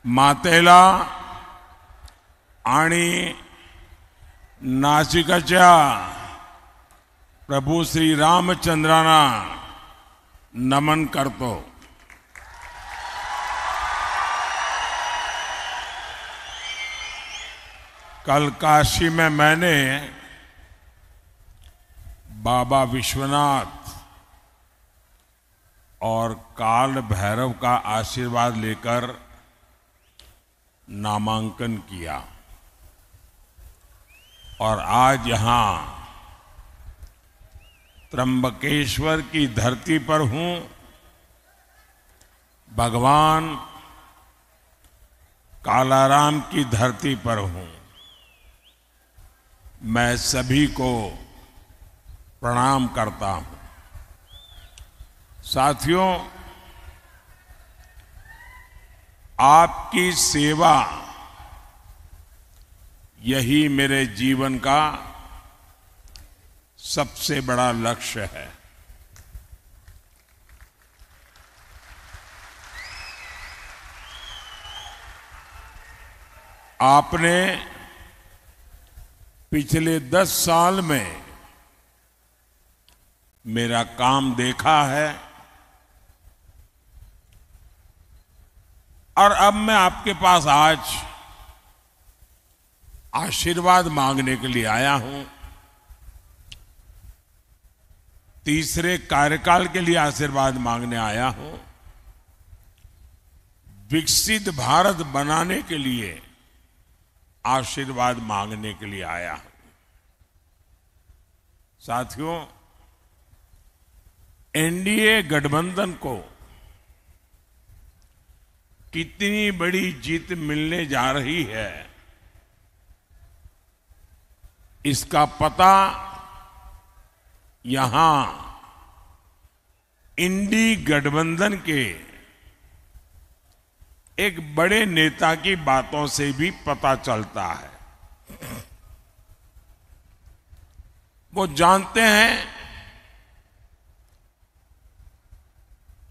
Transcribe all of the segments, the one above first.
मातेला आणि नाशिकच्या प्रभू श्री रामचंद्रांना नमन करतो। कल काशी में मैंने बाबा विश्वनाथ और काल भैरव का आशीर्वाद लेकर नामांकन किया और आज यहां त्र्यंबकेश्वर की धरती पर हूं। भगवान कालाराम की धरती पर हूं। मैं सभी को प्रणाम करता हूं। साथियों, आपकी सेवा यही मेरे जीवन का सबसे बड़ा लक्ष्य है। आपने पिछले 10 साल में मेरा काम देखा है और अब मैं आपके पास आज आशीर्वाद मांगने के लिए आया हूं। तीसरे कार्यकाल के लिए आशीर्वाद मांगने आया हूं। विकसित भारत बनाने के लिए आशीर्वाद मांगने के लिए आया हूं। साथियों, एनडीए गठबंधन को कितनी बड़ी जीत मिलने जा रही है, इसका पता यहां इंडी गठबंधन के एक बड़े नेता की बातों से भी पता चलता है। वो जानते हैं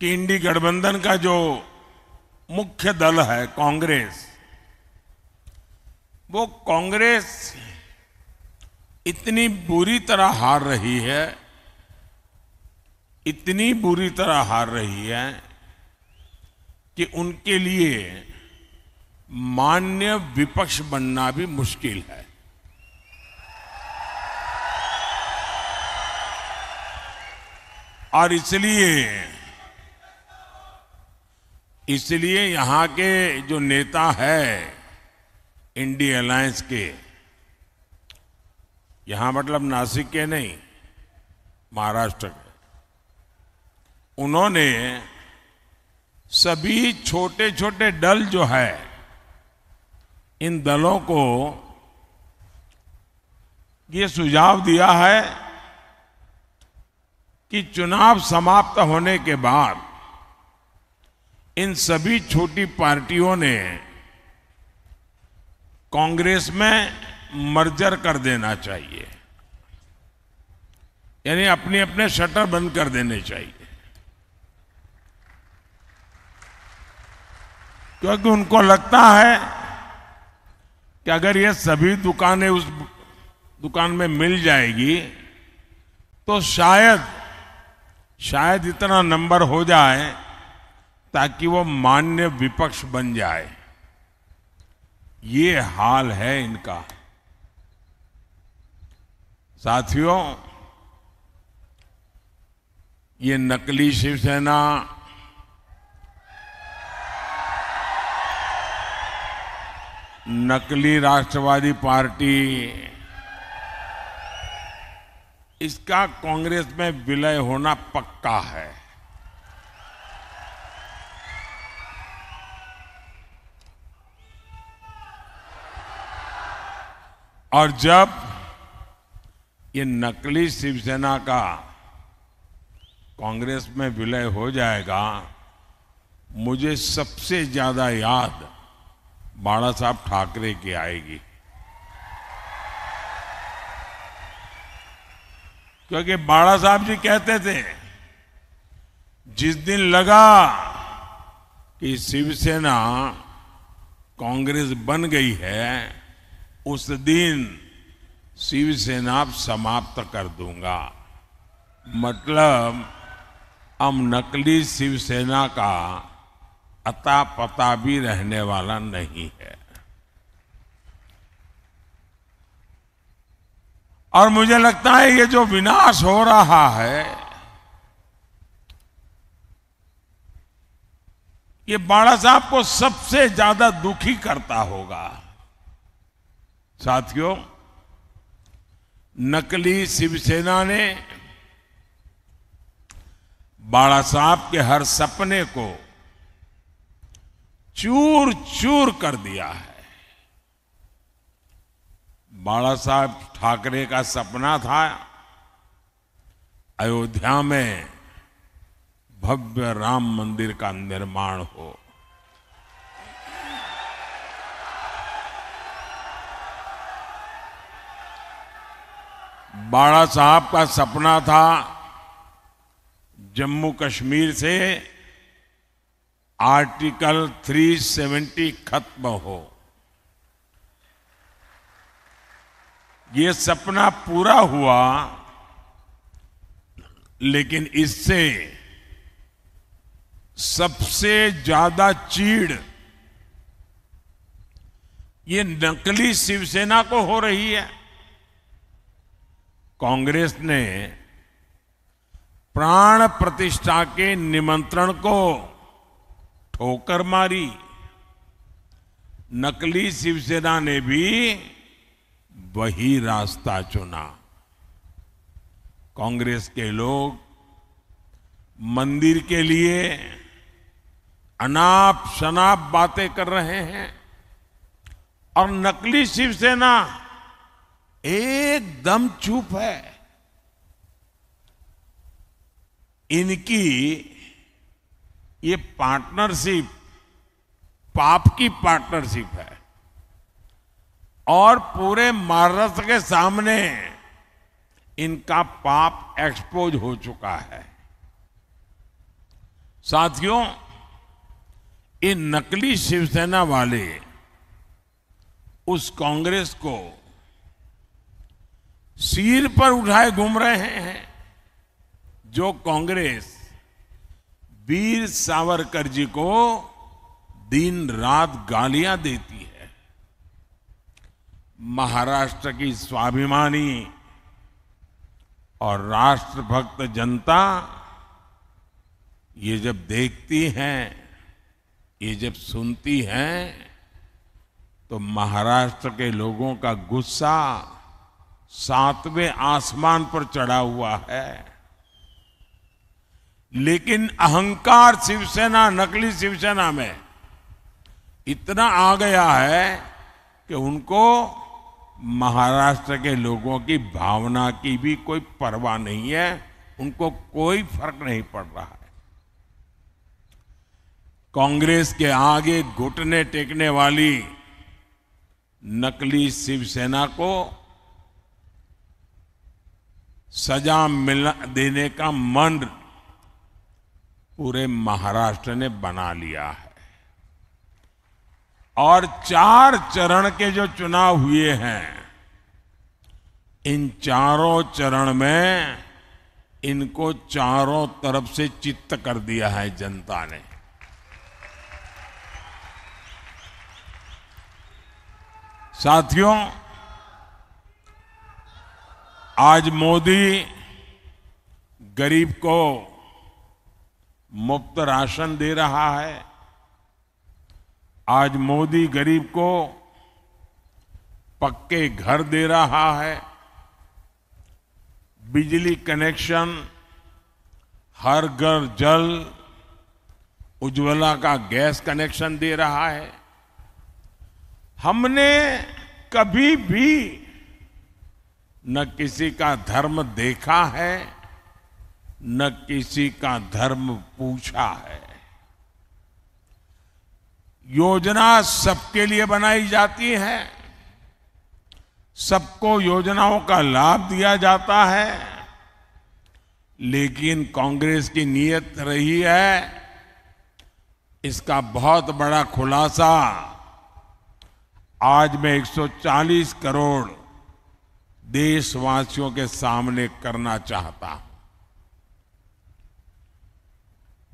कि इंडी गठबंधन का जो मुख्य दल है कांग्रेस, वो कांग्रेस इतनी बुरी तरह हार रही है, इतनी बुरी तरह हार रही है कि उनके लिए मान्य विपक्ष बनना भी मुश्किल है। और इसलिए यहां के जो नेता है इंडी अलायंस के, यहां मतलब नासिक के नहीं, महाराष्ट्र के, उन्होंने सभी छोटे छोटे दल जो है, इन दलों को ये सुझाव दिया है कि चुनाव समाप्त होने के बाद इन सभी छोटी पार्टियों ने कांग्रेस में मर्जर कर देना चाहिए, यानी अपने अपने शटर बंद कर देने चाहिए, क्योंकि उनको लगता है कि अगर ये सभी दुकानें उस दुकान में मिल जाएगी तो शायद इतना नंबर हो जाए ताकि वो मान्य विपक्ष बन जाए। ये हाल है इनका। साथियों, ये नकली शिवसेना, नकली राष्ट्रवादी पार्टी, इसका कांग्रेस में विलय होना पक्का है। और जब ये नकली शिवसेना का कांग्रेस में विलय हो जाएगा, मुझे सबसे ज्यादा याद बाला साहब ठाकरे की आएगी, क्योंकि बाला साहब जी कहते थे, जिस दिन लगा कि शिवसेना कांग्रेस बन गई है उस दिन शिवसेना समाप्त कर दूंगा। मतलब अब नकली शिवसेना का अता पता भी रहने वाला नहीं है। और मुझे लगता है ये जो विनाश हो रहा है ये बाला साहब को सबसे ज्यादा दुखी करता होगा। साथियों, नकली शिवसेना ने बाला साहब के हर सपने को चूर चूर कर दिया है। बाला साहब ठाकरे का सपना था अयोध्या में भव्य राम मंदिर का निर्माण हो। बाला साहब का सपना था जम्मू कश्मीर से आर्टिकल 370 खत्म हो। ये सपना पूरा हुआ, लेकिन इससे सबसे ज्यादा चीड़ ये नकली शिवसेना को हो रही है। कांग्रेस ने प्राण प्रतिष्ठा के निमंत्रण को ठोकर मारी। नकली शिवसेना ने भी वही रास्ता चुना। कांग्रेस के लोग मंदिर के लिए अनाप शनाप बातें कर रहे हैं और नकली शिवसेना एकदम चुप है। इनकी ये पार्टनरशिप पाप की पार्टनरशिप है और पूरे महाराष्ट्र के सामने इनका पाप एक्सपोज हो चुका है। साथियों, ये नकली शिवसेना वाले उस कांग्रेस को सिर पर उठाए घूम रहे हैं जो कांग्रेस वीर सावरकर जी को दिन रात गालियां देती है। महाराष्ट्र की स्वाभिमानी और राष्ट्रभक्त जनता ये जब देखती हैं, ये जब सुनती हैं, तो महाराष्ट्र के लोगों का गुस्सा 7वें आसमान पर चढ़ा हुआ है। लेकिन अहंकार शिवसेना, नकली शिवसेना में इतना आ गया है कि उनको महाराष्ट्र के लोगों की भावना की भी कोई परवाह नहीं है, उनको कोई फर्क नहीं पड़ रहा है। कांग्रेस के आगे घुटने टेकने वाली नकली शिवसेना को सजा देने का मन पूरे महाराष्ट्र ने बना लिया है। और 4 चरण के जो चुनाव हुए हैं, इन चारों चरण में इनको चारों तरफ से चित्त कर दिया है जनता ने। साथियों, आज मोदी गरीब को मुफ्त राशन दे रहा है। आज मोदी गरीब को पक्के घर दे रहा है। बिजली कनेक्शन, हर घर जल, उज्ज्वला का गैस कनेक्शन दे रहा है। हमने कभी भी न किसी का धर्म देखा है, न किसी का धर्म पूछा है। योजना सबके लिए बनाई जाती है, सबको योजनाओं का लाभ दिया जाता है, लेकिन कांग्रेस की नीयत रही है इसका बहुत बड़ा खुलासा आज मैं 140 करोड़ देशवासियों के सामने करना चाहता हूं।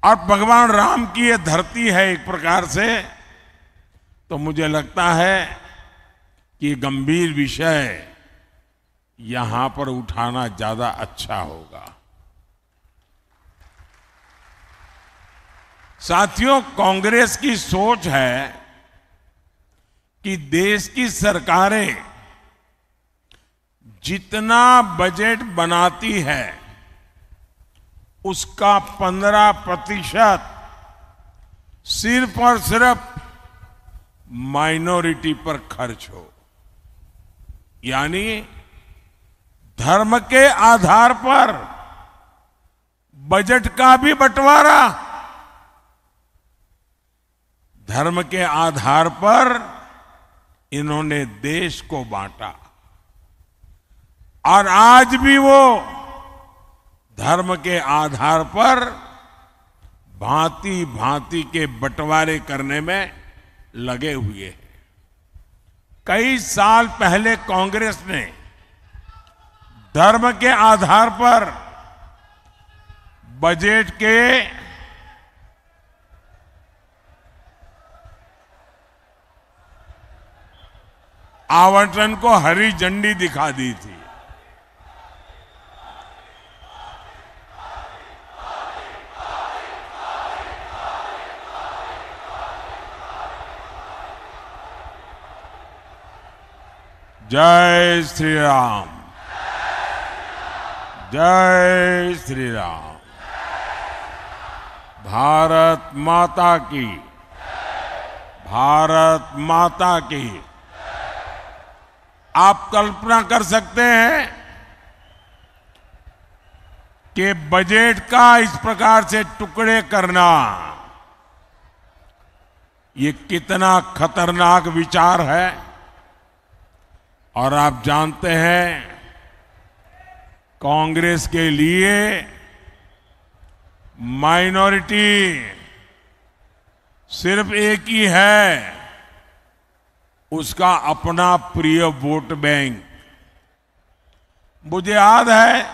और भगवान राम की ये धरती है एक प्रकार से, तो मुझे लगता है कि गंभीर विषय यहां पर उठाना ज्यादा अच्छा होगा। साथियों, कांग्रेस की सोच है कि देश की सरकारें जितना बजट बनाती है उसका 15% सिर्फ और सिर्फ माइनॉरिटी पर खर्च हो, यानी धर्म के आधार पर बजट का भी बंटवारा, धर्म के आधार पर इन्होंने देश को बांटा। और आज भी वो धर्म के आधार पर भांति भांति के बंटवारे करने में लगे हुए हैं। कई साल पहले कांग्रेस ने धर्म के आधार पर बजट के आवंटन को हरी झंडी दिखा दी थी। जय श्री राम, जय श्री राम। भारत माता की, भारत माता की। आप कल्पना कर सकते हैं कि बजट का इस प्रकार से टुकड़े करना ये कितना खतरनाक विचार है। और आप जानते हैं, कांग्रेस के लिए माइनॉरिटी सिर्फ एक ही है, उसका अपना प्रिय वोट बैंक। मुझे याद है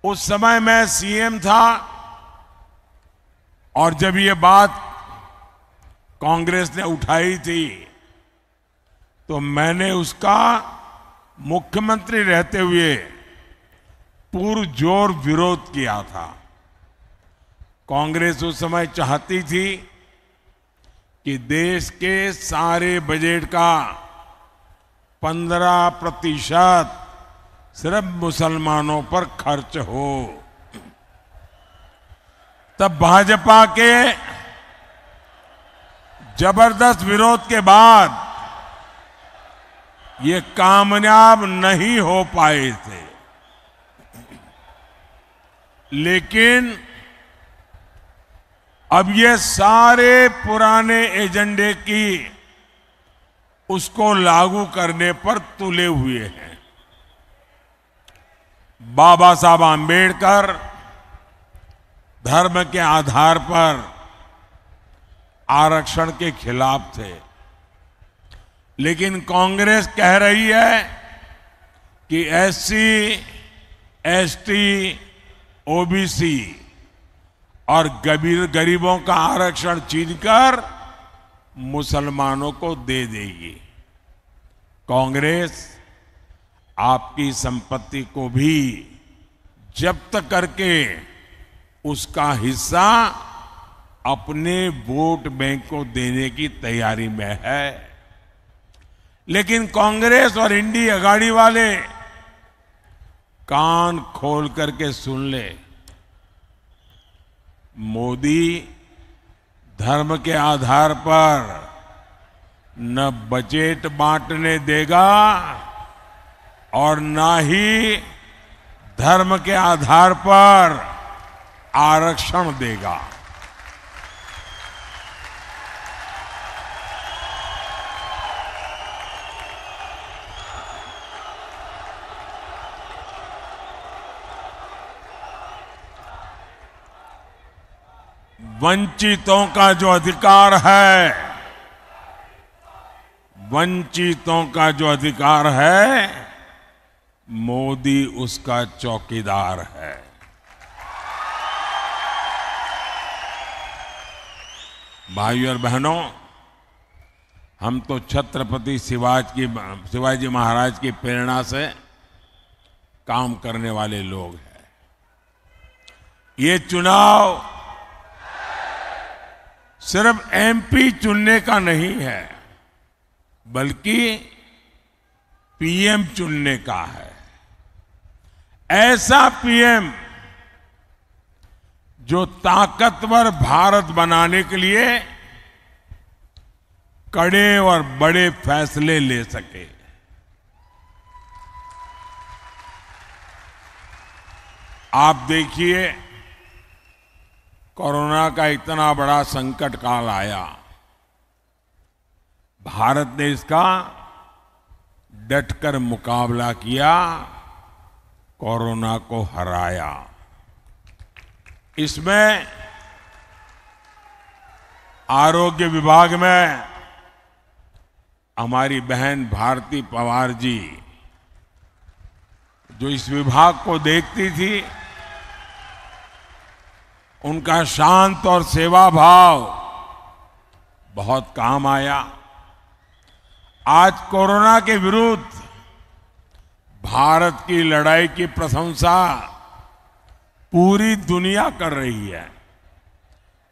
उस समय मैं सीएम था और जब ये बात कांग्रेस ने उठाई थी तो मैंने उसका मुख्यमंत्री रहते हुए पुरजोर विरोध किया था। कांग्रेस उस समय चाहती थी कि देश के सारे बजट का 15% सिर्फ मुसलमानों पर खर्च हो। तब भाजपा के जबरदस्त विरोध के बाद ये कामयाब नहीं हो पाए थे। लेकिन अब ये सारे पुराने एजेंडे की उसको लागू करने पर तुले हुए हैं। बाबा साहब आंबेडकर धर्म के आधार पर आरक्षण के खिलाफ थे, लेकिन कांग्रेस कह रही है कि एससी, एसटी, ओबीसी और गरीबों का आरक्षण छीनकर मुसलमानों को दे देगी। कांग्रेस आपकी संपत्ति को भी जब्त करके उसका हिस्सा अपने वोट बैंक को देने की तैयारी में है। लेकिन कांग्रेस और इंडी अगाड़ी वाले कान खोल करके सुन ले, मोदी धर्म के आधार पर न बजट बांटने देगा और न ही धर्म के आधार पर आरक्षण देगा। वंचितों का जो अधिकार है वंचितों का जो अधिकार है, मोदी उसका चौकीदार है। भाइयों और बहनों, हम तो छत्रपति शिवाजी महाराज की प्रेरणा से काम करने वाले लोग हैं। ये चुनाव सिर्फ एमपी चुनने का नहीं है, बल्कि पीएम चुनने का है। ऐसा पीएम जो ताकतवर भारत बनाने के लिए कड़े और बड़े फैसले ले सके। आप देखिए, कोरोना का इतना बड़ा संकट काल आया, भारत ने इसका डटकर मुकाबला किया, कोरोना को हराया। इसमें आरोग्य विभाग में हमारी बहन भारती पवार जी, जो इस विभाग को देखती थी, उनका शांत और सेवा भाव बहुत काम आया। आज कोरोना के विरुद्ध भारत की लड़ाई की प्रशंसा पूरी दुनिया कर रही है।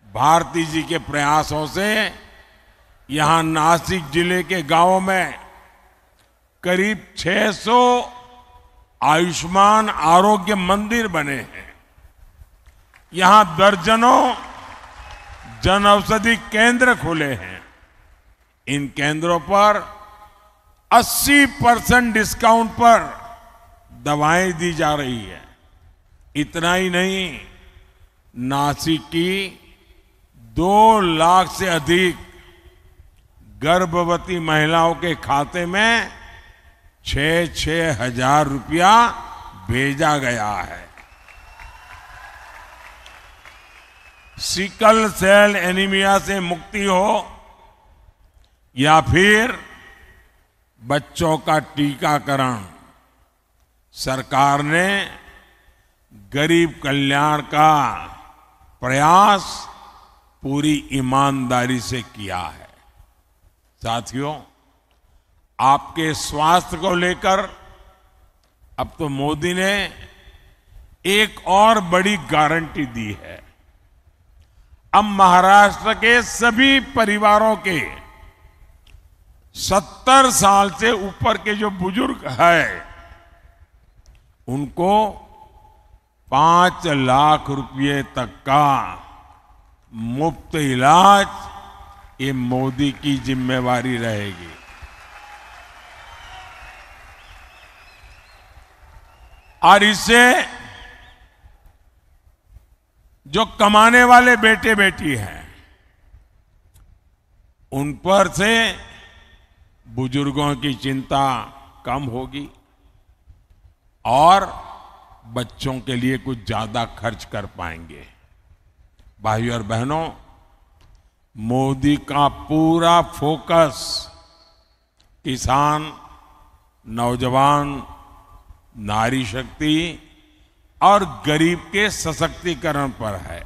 भारती जी के प्रयासों से यहां नासिक जिले के गांवों में करीब 600 आयुष्मान आरोग्य मंदिर बने हैं। यहां दर्जनों जन औषधि केंद्र खुले हैं। इन केंद्रों पर 80% डिस्काउंट पर दवाएं दी जा रही है। इतना ही नहीं, नासिक की 2 लाख से अधिक गर्भवती महिलाओं के खाते में 6-6 हजार रुपया भेजा गया है। सिकल सेल एनीमिया से मुक्ति हो या फिर बच्चों का टीकाकरण, सरकार ने गरीब कल्याण का प्रयास पूरी ईमानदारी से किया है। साथियों, आपके स्वास्थ्य को लेकर अब तो मोदी ने एक और बड़ी गारंटी दी है। अब महाराष्ट्र के सभी परिवारों के 70 साल से ऊपर के जो बुजुर्ग हैं, उनको 5 लाख रुपए तक का मुफ्त इलाज, ये मोदी की जिम्मेवारी रहेगी। और इससे जो कमाने वाले बेटे बेटी हैं, उन पर से बुजुर्गों की चिंता कम होगी और बच्चों के लिए कुछ ज्यादा खर्च कर पाएंगे। भाइयों और बहनों, मोदी का पूरा फोकस किसान, नौजवान, नारी शक्ति और गरीब के सशक्तिकरण पर है।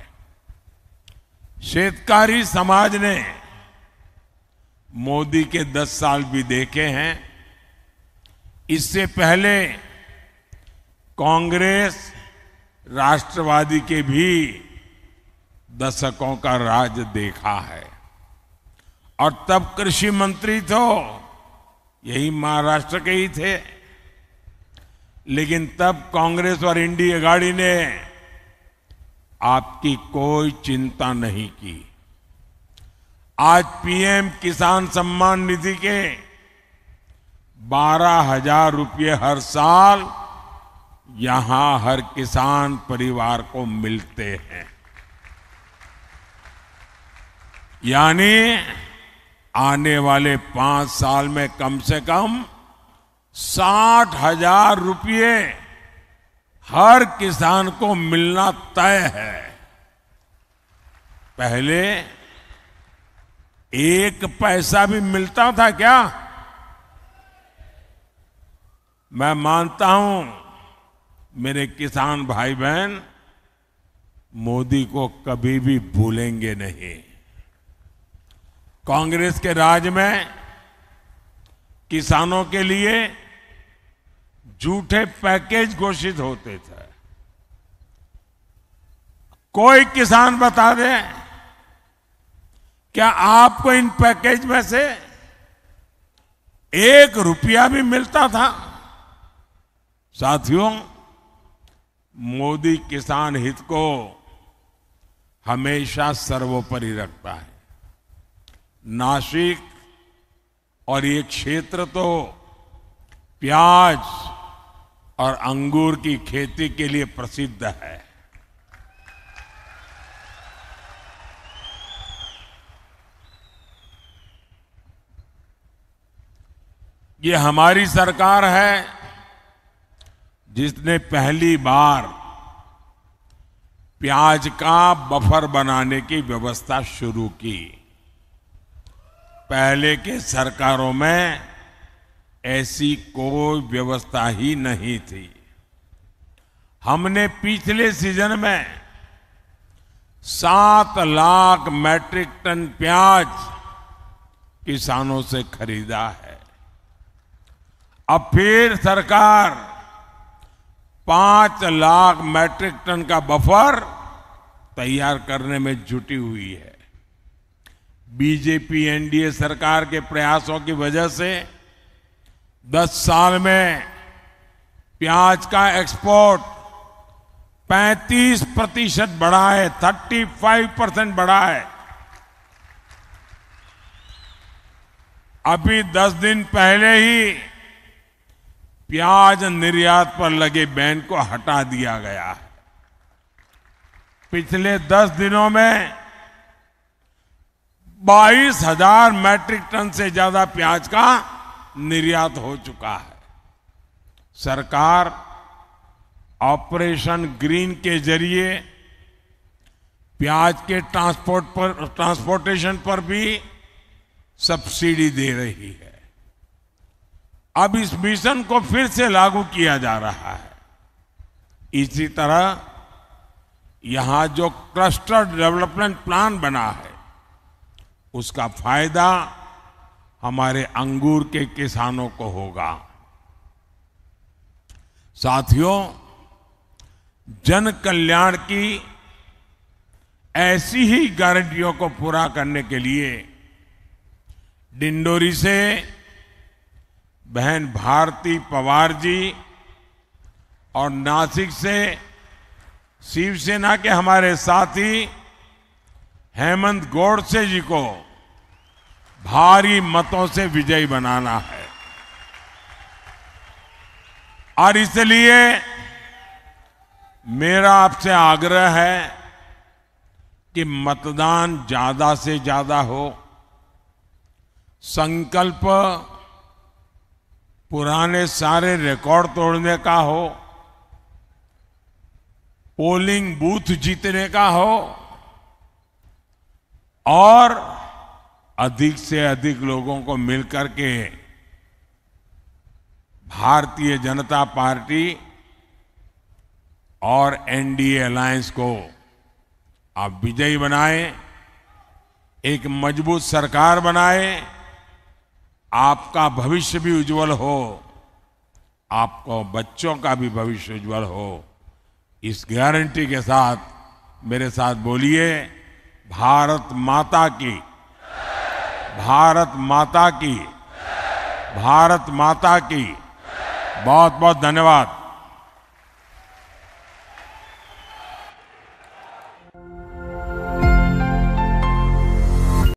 शेतकारी समाज ने मोदी के 10 साल भी देखे हैं। इससे पहले कांग्रेस, राष्ट्रवादी के भी दशकों का राज देखा है। और तब कृषि मंत्री तो यही महाराष्ट्र के ही थे। लेकिन तब कांग्रेस और इंडिया गाड़ी ने आपकी कोई चिंता नहीं की। आज पीएम किसान सम्मान निधि के 12,000 रुपये हर साल यहां हर किसान परिवार को मिलते हैं। यानी आने वाले 5 साल में कम से कम 60,000 रुपये हर किसान को मिलना तय है। पहले 1 पैसा भी मिलता था क्या? मैं मानता हूं मेरे किसान भाई बहन मोदी को कभी भी भूलेंगे नहीं। कांग्रेस के राज में किसानों के लिए झूठे पैकेज घोषित होते थे। कोई किसान बता दे क्या आपको इन पैकेज में से 1 रुपया भी मिलता था? साथियों, मोदी किसान हित को हमेशा सर्वोपरि रखता है। नासिक और ये क्षेत्र तो प्याज और अंगूर की खेती के लिए प्रसिद्ध है। ये हमारी सरकार है जिसने पहली बार प्याज का बफर बनाने की व्यवस्था शुरू की। पहले के सरकारों में ऐसी कोई व्यवस्था ही नहीं थी। हमने पिछले सीजन में 7 लाख मैट्रिक टन प्याज किसानों से खरीदा है। अब फिर सरकार 5 लाख मैट्रिक टन का बफर तैयार करने में जुटी हुई है। बीजेपी एनडीए सरकार के प्रयासों की वजह से 10 साल में प्याज का एक्सपोर्ट 35% बढ़ा है, 35% बढ़ा है। अभी 10 दिन पहले ही प्याज निर्यात पर लगे बैन को हटा दिया गया है। पिछले 10 दिनों में 22,000 मैट्रिक टन से ज्यादा प्याज का निर्यात हो चुका है। सरकार ऑपरेशन ग्रीन के जरिए प्याज के ट्रांसपोर्टेशन पर भी सब्सिडी दे रही है। अब इस मिशन को फिर से लागू किया जा रहा है। इसी तरह यहां जो क्लस्टर डेवलपमेंट प्लान बना है उसका फायदा हमारे अंगूर के किसानों को होगा। साथियों, जन कल्याण की ऐसी ही गारंटियों को पूरा करने के लिए डिंडोरी से बहन भारती पवार जी और नासिक से शिवसेना के हमारे साथी हेमंत गोडसे जी को भारी मतों से विजयी बनाना है। और इसलिए मेरा आपसे आग्रह है कि मतदान ज्यादा से ज्यादा हो। संकल्प पुराने सारे रिकॉर्ड तोड़ने का हो, पोलिंग बूथ जीतने का हो और अधिक से अधिक लोगों को मिलकर के भारतीय जनता पार्टी और एनडीए अलायंस को आप विजयी बनाएं, एक मजबूत सरकार बनाएं, आपका भविष्य भी उज्जवल हो, आपको बच्चों का भी भविष्य उज्जवल हो। इस गारंटी के साथ मेरे साथ बोलिए, भारत माता की, भारत माता की, भारत माता की। बहुत बहुत धन्यवाद।